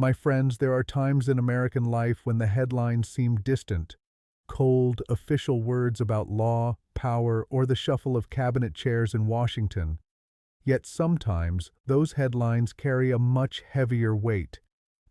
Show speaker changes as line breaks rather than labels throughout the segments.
My friends, there are times in American life when the headlines seem distant. Cold, official words about law, power, or the shuffle of cabinet chairs in Washington. Yet sometimes, those headlines carry a much heavier weight,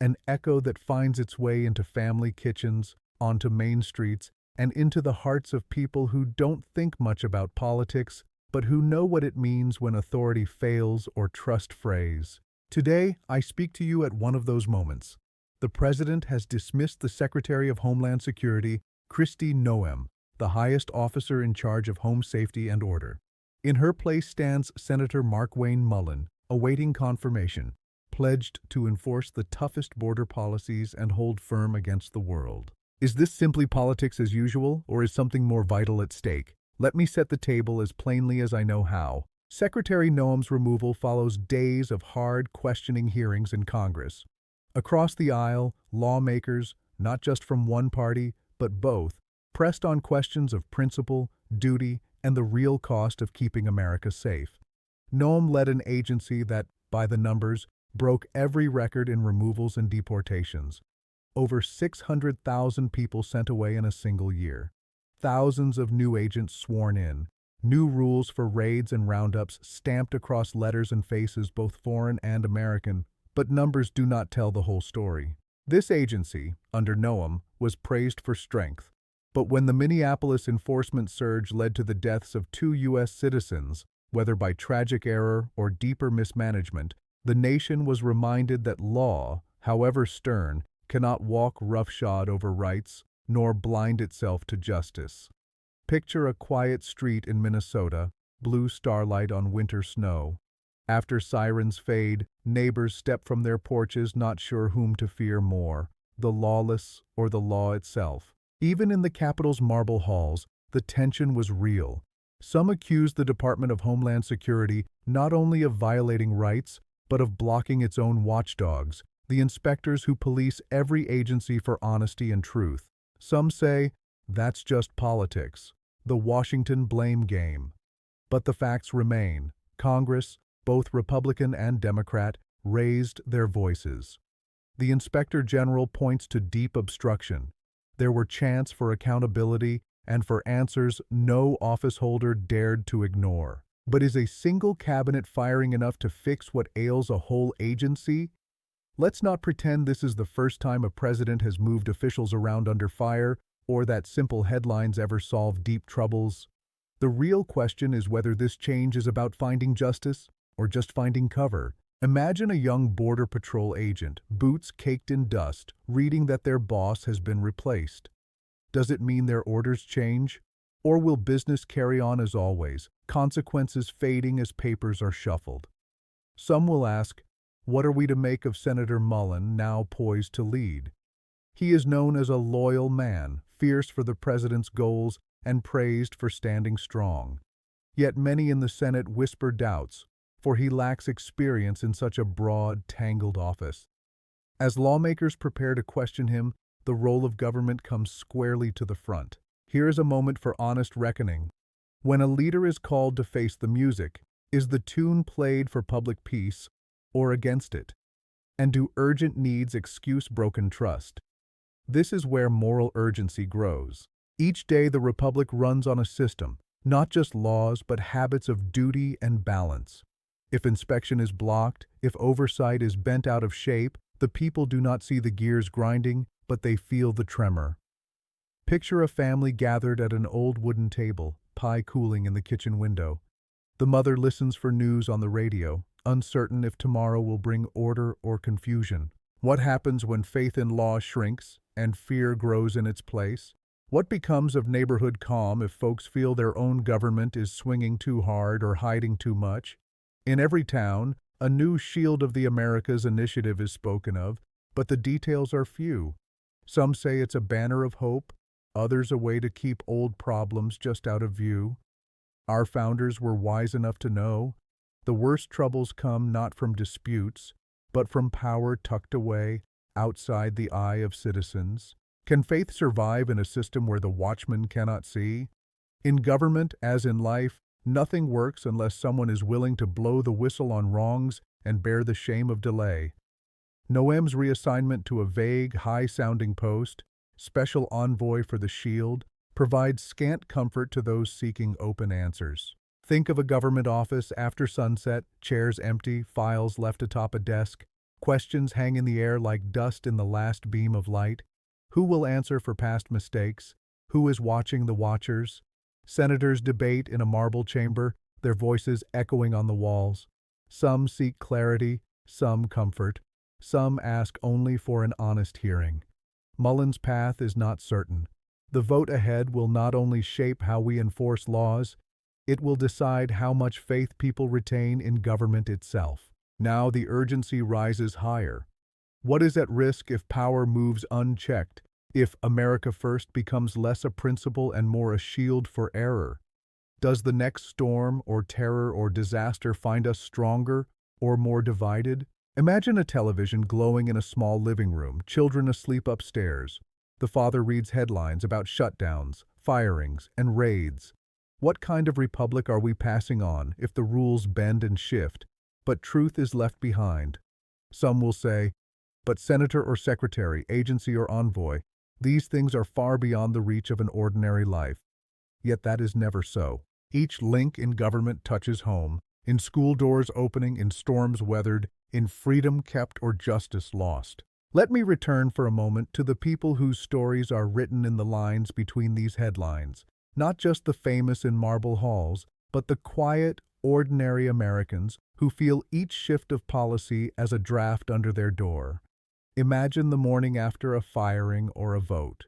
an echo that finds its way into family kitchens, onto main streets, and into the hearts of people who don't think much about politics, but who know what it means when authority fails or trust frays. Today, I speak to you at one of those moments. The President has dismissed the Secretary of Homeland Security, Kristi Noem, the highest officer in charge of home safety and order. In her place stands Senator Markwayne Mullin, awaiting confirmation, pledged to enforce the toughest border policies and hold firm against the world. Is this simply politics as usual, or is something more vital at stake? Let me set the table as plainly as I know how. Secretary Noem's removal follows days of hard, questioning hearings in Congress. Across the aisle, lawmakers, not just from one party, but both, pressed on questions of principle, duty, and the real cost of keeping America safe. Noem led an agency that, by the numbers, broke every record in removals and deportations. Over 600,000 people sent away in a single year. Thousands of new agents sworn in. New rules for raids and roundups stamped across letters and faces, both foreign and American. But numbers do not tell the whole story. This agency, under Noem, was praised for strength. But when the Minneapolis enforcement surge led to the deaths of 2 U.S. citizens, whether by tragic error or deeper mismanagement, the nation was reminded that law, however stern, cannot walk roughshod over rights, nor blind itself to justice. Picture a quiet street in Minnesota, blue starlight on winter snow. After sirens fade, neighbors step from their porches not sure whom to fear more, the lawless or the law itself. Even in the Capitol's marble halls, the tension was real. Some accused the Department of Homeland Security not only of violating rights, but of blocking its own watchdogs, the inspectors who police every agency for honesty and truth. Some say, that's just politics, the Washington blame game. But the facts remain. Congress, both Republican and Democrat, raised their voices. The Inspector General points to deep obstruction. There were chants for accountability and for answers no officeholder dared to ignore. But is a single cabinet firing enough to fix what ails a whole agency? Let's not pretend this is the first time a president has moved officials around under fire, or that simple headlines ever solve deep troubles. The real question is whether this change is about finding justice or just finding cover. Imagine a young Border Patrol agent, boots caked in dust, reading that their boss has been replaced. Does it mean their orders change? Or will business carry on as always, consequences fading as papers are shuffled? Some will ask, what are we to make of Senator Mullin, now poised to lead? He is known as a loyal man, fierce for the president's goals, and praised for standing strong. Yet many in the Senate whisper doubts, for he lacks experience in such a broad, tangled office. As lawmakers prepare to question him, the role of government comes squarely to the front. Here is a moment for honest reckoning. When a leader is called to face the music, is the tune played for public peace or against it? And do urgent needs excuse broken trust? This is where moral urgency grows. Each day the Republic runs on a system, not just laws but habits of duty and balance. If inspection is blocked, if oversight is bent out of shape, the people do not see the gears grinding, but they feel the tremor. Picture a family gathered at an old wooden table, pie cooling in the kitchen window. The mother listens for news on the radio, uncertain if tomorrow will bring order or confusion. What happens when faith in law shrinks and fear grows in its place? What becomes of neighborhood calm if folks feel their own government is swinging too hard or hiding too much? In every town, a new Shield of the Americas initiative is spoken of, but the details are few. Some say it's a banner of hope, others a way to keep old problems just out of view. Our founders were wise enough to know the worst troubles come not from disputes, but from power tucked away outside the eye of citizens. Can faith survive in a system where the watchman cannot see? In government, as in life, nothing works unless someone is willing to blow the whistle on wrongs and bear the shame of delay. Noem's reassignment to a vague, high-sounding post, special envoy for the shield, provides scant comfort to those seeking open answers. Think of a government office after sunset, chairs empty, files left atop a desk, questions hang in the air like dust in the last beam of light. Who will answer for past mistakes? Who is watching the watchers? Senators debate in a marble chamber, their voices echoing on the walls. Some seek clarity, some comfort. Some ask only for an honest hearing. Mullin's path is not certain. The vote ahead will not only shape how we enforce laws, it will decide how much faith people retain in government itself. Now the urgency rises higher. What is at risk if power moves unchecked, if America First becomes less a principle and more a shield for error? Does the next storm or terror or disaster find us stronger or more divided? Imagine a television glowing in a small living room, children asleep upstairs. The father reads headlines about shutdowns, firings, and raids. What kind of republic are we passing on if the rules bend and shift, but truth is left behind? Some will say, but senator or secretary, agency or envoy, these things are far beyond the reach of an ordinary life. Yet that is never so. Each link in government touches home, in school doors opening, in storms weathered, in freedom kept or justice lost. Let me return for a moment to the people whose stories are written in the lines between these headlines, not just the famous in marble halls, but the quiet, ordinary Americans who feel each shift of policy as a draft under their door. Imagine the morning after a firing or a vote.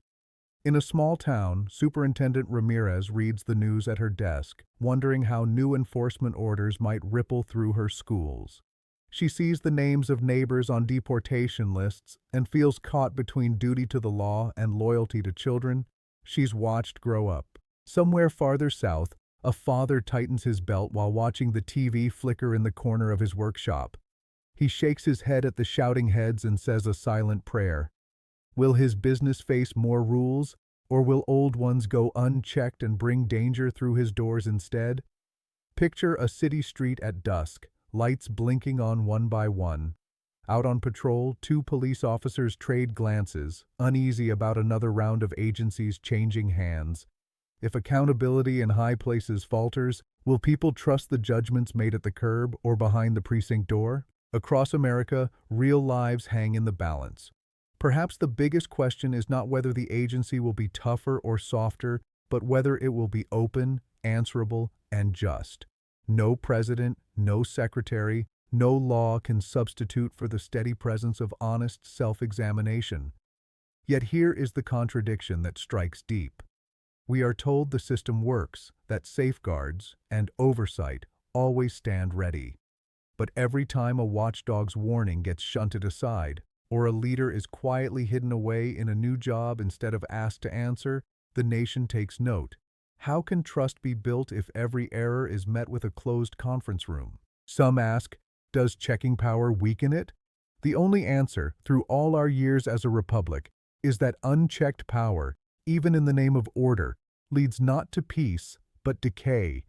In a small town, Superintendent Ramirez reads the news at her desk, wondering how new enforcement orders might ripple through her schools. She sees the names of neighbors on deportation lists and feels caught between duty to the law and loyalty to children she's watched grow up. Somewhere farther south, a father tightens his belt while watching the TV flicker in the corner of his workshop. He shakes his head at the shouting heads and says a silent prayer. Will his business face more rules, or will old ones go unchecked and bring danger through his doors instead? Picture a city street at dusk, lights blinking on one by one. Out on patrol, two police officers trade glances, uneasy about another round of agencies changing hands. If accountability in high places falters, will people trust the judgments made at the curb or behind the precinct door? Across America, real lives hang in the balance. Perhaps the biggest question is not whether the agency will be tougher or softer, but whether it will be open, answerable, and just. No president, no secretary, no law can substitute for the steady presence of honest self-examination. Yet here is the contradiction that strikes deep. We are told the system works, that safeguards and oversight always stand ready. But every time a watchdog's warning gets shunted aside, or a leader is quietly hidden away in a new job instead of asked to answer, the nation takes note. How can trust be built if every error is met with a closed conference room? Some ask, does checking power weaken it? The only answer, through all our years as a republic, is that unchecked power, even in the name of order, leads not to peace, but decay.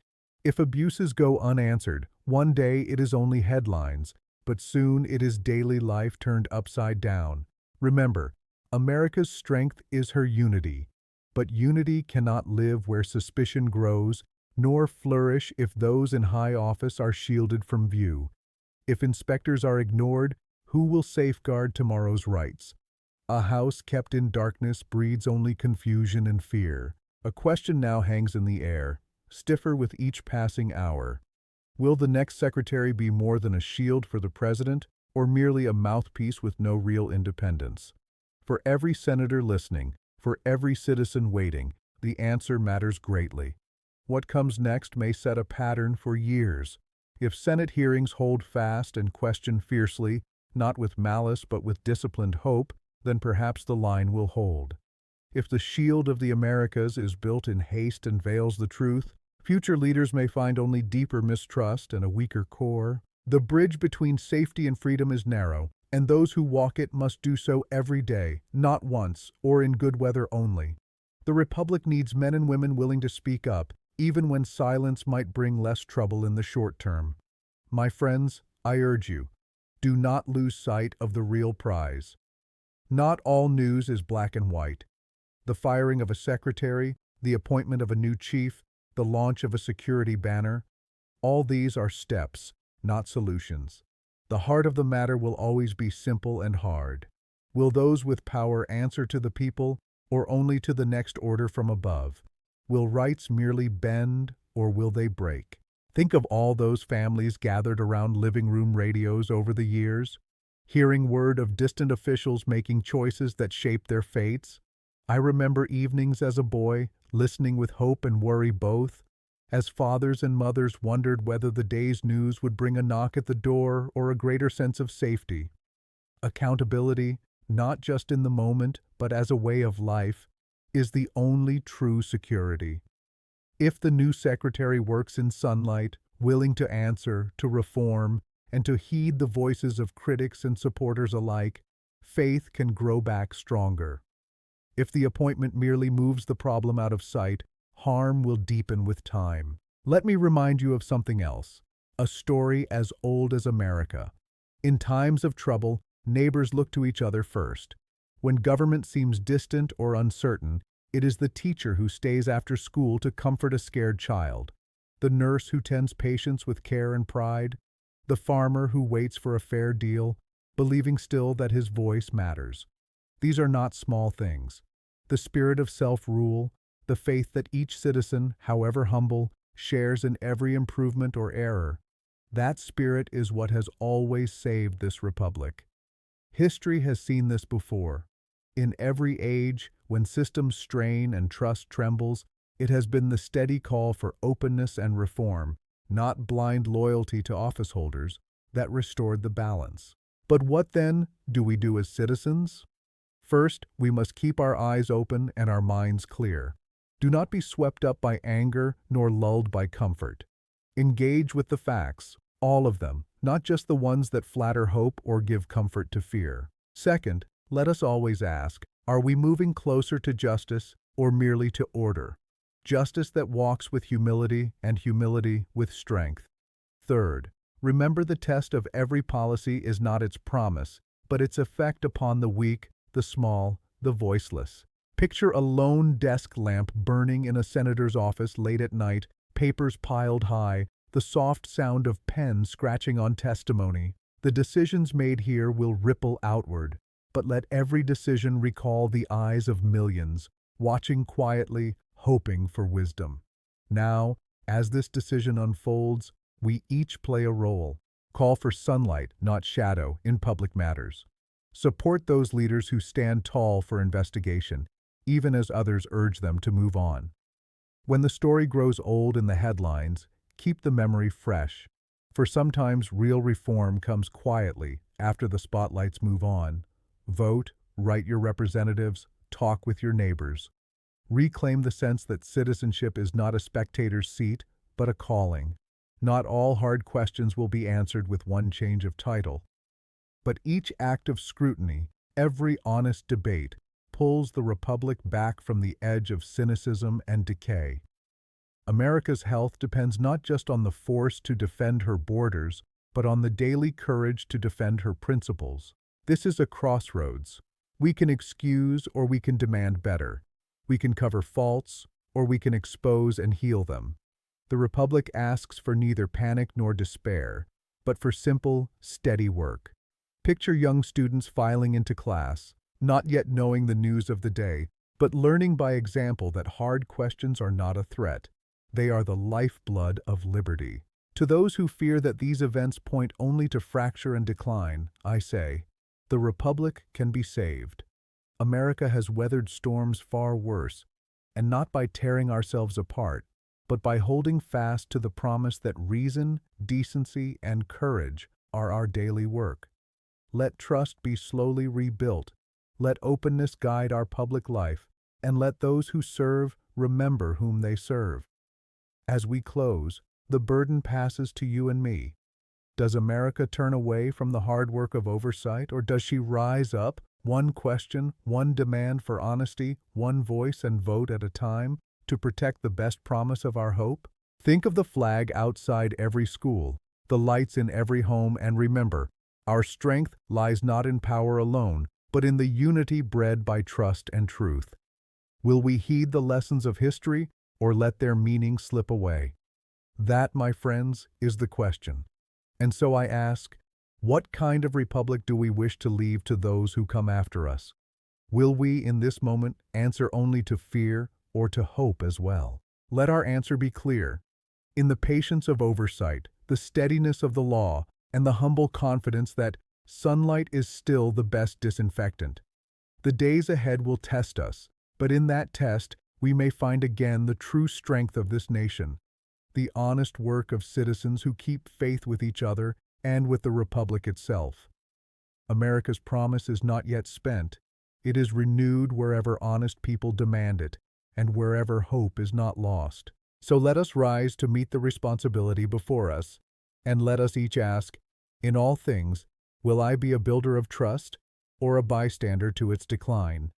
If abuses go unanswered, one day it is only headlines, but soon it is daily life turned upside down. Remember, America's strength is her unity. But unity cannot live where suspicion grows, nor flourish if those in high office are shielded from view. If inspectors are ignored, who will safeguard tomorrow's rights? A house kept in darkness breeds only confusion and fear. A question now hangs in the air, stiffer with each passing hour. Will the next secretary be more than a shield for the president, or merely a mouthpiece with no real independence? For every senator listening, for every citizen waiting, the answer matters greatly. What comes next may set a pattern for years. If Senate hearings hold fast and question fiercely, not with malice but with disciplined hope, then perhaps the line will hold. If the shield of the Americas is built in haste and veils the truth, future leaders may find only deeper mistrust and a weaker core. The bridge between safety and freedom is narrow, and those who walk it must do so every day, not once, or in good weather only. The Republic needs men and women willing to speak up, even when silence might bring less trouble in the short term. My friends, I urge you, Do not lose sight of the real prize. Not all news is black and white. The firing of a secretary, the appointment of a new chief, the launch of a security banner, all these are steps, not solutions. The heart of the matter will always be simple and hard. Will those with power answer to the people, or only to the next order from above? Will rights merely bend, or will they break? Think of all those families gathered around living room radios over the years, hearing word of distant officials making choices that shaped their fates. I remember evenings as a boy, listening with hope and worry both, as fathers and mothers wondered whether the day's news would bring a knock at the door or a greater sense of safety. Accountability, not just in the moment, but as a way of life, is the only true security. If the new secretary works in sunlight, willing to answer, to reform, and to heed the voices of critics and supporters alike, faith can grow back stronger. If the appointment merely moves the problem out of sight, harm will deepen with time. Let me remind you of something else, a story as old as America. In times of trouble, neighbors look to each other first. When government seems distant or uncertain, it is the teacher who stays after school to comfort a scared child, the nurse who tends patients with care and pride, the farmer who waits for a fair deal, believing still that his voice matters. These are not small things. The spirit of self-rule, the faith that each citizen, however humble, shares in every improvement or error, that spirit is what has always saved this republic. History has seen this before. In every age, when systems strain and trust trembles, it has been the steady call for openness and reform, not blind loyalty to office holders, that restored the balance. But what then do we do as citizens? First, we must keep our eyes open and our minds clear. Do not be swept up by anger nor lulled by comfort. Engage with the facts, all of them, not just the ones that flatter hope or give comfort to fear. Second, let us always ask, are we moving closer to justice or merely to order? Justice that walks with humility and humility with strength. Third, remember the test of every policy is not its promise, but its effect upon the weak, the small, the voiceless. Picture a lone desk lamp burning in a senator's office late at night, papers piled high, the soft sound of pen scratching on testimony. The decisions made here will ripple outward, but let every decision recall the eyes of millions, watching quietly, hoping for wisdom. Now, as this decision unfolds, we each play a role. Call for sunlight, not shadow, in public matters. Support those leaders who stand tall for investigation, even as others urge them to move on. When the story grows old in the headlines, keep the memory fresh, for sometimes real reform comes quietly after the spotlights move on. Vote, write your representatives, talk with your neighbors. Reclaim the sense that citizenship is not a spectator's seat, but a calling. Not all hard questions will be answered with one change of title. But each act of scrutiny, every honest debate, pulls the republic back from the edge of cynicism and decay. America's health depends not just on the force to defend her borders, but on the daily courage to defend her principles. This is a crossroads. We can excuse or we can demand better. We can cover faults or we can expose and heal them. The republic asks for neither panic nor despair, but for simple, steady work. Picture young students filing into class, not yet knowing the news of the day, but learning by example that hard questions are not a threat. They are the lifeblood of liberty. To those who fear that these events point only to fracture and decline, I say, the republic can be saved. America has weathered storms far worse, and not by tearing ourselves apart, but by holding fast to the promise that reason, decency, and courage are our daily work. Let trust be slowly rebuilt, let openness guide our public life, and let those who serve remember whom they serve. As we close, the burden passes to you and me. Does America turn away from the hard work of oversight, or does she rise up, one question, one demand for honesty, one voice and vote at a time, to protect the best promise of our hope? Think of the flag outside every school, the lights in every home, and remember, Our strength lies not in power alone, but in the unity bred by trust and truth. Will we heed the lessons of history or let their meaning slip away? That, my friends, is the question. And so I ask, what kind of republic do we wish to leave to those who come after us? Will we, in this moment, answer only to fear or to hope as well? Let our answer be clear. In the patience of oversight, the steadiness of the law, and the humble confidence that sunlight is still the best disinfectant. The days ahead will test us, but in that test, we may find again the true strength of this nation, the honest work of citizens who keep faith with each other and with the Republic itself. America's promise is not yet spent. It is renewed wherever honest people demand it, and wherever hope is not lost. So let us rise to meet the responsibility before us, and let us each ask, in all things, will I be a builder of trust or a bystander to its decline?